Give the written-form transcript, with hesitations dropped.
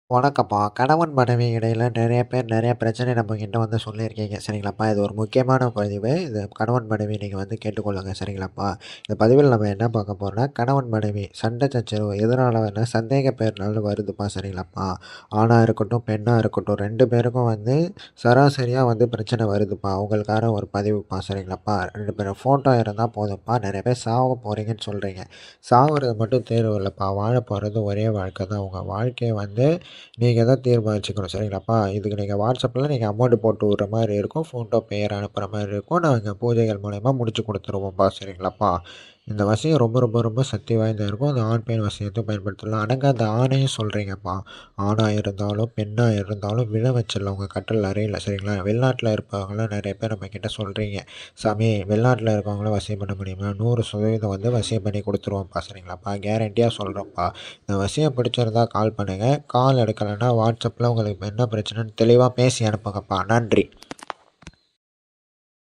வணக்கம்ப்பா. கணவன் மனைவி இடையில நெறைய பேர் நெறைய பிரச்சனை நம்மகிட்ட வந்து சொல்லியிருக்கீங்க. சரிங்களாப்பா? இது ஒரு முக்கியமான பதிவு. இது கணவன் மனைவி நீங்க வந்து கேட்டுக்கொள்ளுங்க. சரிங்களாப்பா? இந்த பதிவில நம்ம என்ன பார்க்க போறோம்னா, கணவன் மனைவி சண்டை சச்சரவு எதனாலன்னா சந்தேக பேர்னால வருதுப்பா. சரிங்களாப்பா? ஆணா இருக்கட்டும், பெண்ணா இருக்கட்டும் 2 பேருக்கும் வந்து சராசரியா வந்து பிரச்சனை வருதுப்பா. அவங்களுக்கான ஒரு பதிவுப்பா. சரிங்களாப்பா? 2 பேரும் ஃபோட்டோ இருந்தா போதும்ப்பா. நெறைய பேர் சாவ போறீங்கன்னு சொல்றீங்க. சாவுறது மட்டும் தேர்வு இல்லப்பா. வாழ போறது ஒரே வாழ்க்கை தான். உங்க வாழ்க்கைய வந்து நீங்க தான் தீர்மானிச்சுக்கணும். சரிங்களாப்பா? இதுக்கு நீங்க WhatsAppல நீங்க அமௌண்ட் போட்டு விடுற மாரி இருக்கும். ஃபோன்டோ பேர் அனுப்புற மாரி இருக்கும். நாங்க பூஜைகள் மூலியமா முடிச்சு குடுத்துருவோம்ப்பா. சரிங்களாப்பா? இந்த வசியம் ரொம்ப ரொம்ப ரொம்ப சக்தி வாய்ந்தா இருக்கும். அந்த ஆண், பெண் வசியத்த பயன்படுத்தலாம். ஆனாங்க அந்த ஆணையும் சொல்றீங்கப்பா. ஆணா இருந்தாலும், பெண்ணா இருந்தாலும் விழ வச்சிடலாம் உங்க கட்டில் அறையில. சரிங்களா? வெளிநாட்ல இருப்பவங்கலாம் நெறைய பேர் நம்மகிட்ட சொல்றீங்க. சாமி வெளிநாட்ல இருக்கவங்கள வசியம் பண்ண முடியுமா? 100% வந்து வசியம் பண்ணி குடுத்துருவோம்ப்பா. சரிங்களாப்பா? கேரண்டியா சொல்றோம்ப்பா. இந்த விஷயம் பிடிச்சிருந்தா கால் பண்ணுங்க. கால் எடுக்கலன்னா WhatsAppல உங்களுக்கு என்ன பிரச்சனைன்னு தெளிவா பேசி அனுப்புங்கப்பா. நன்றி.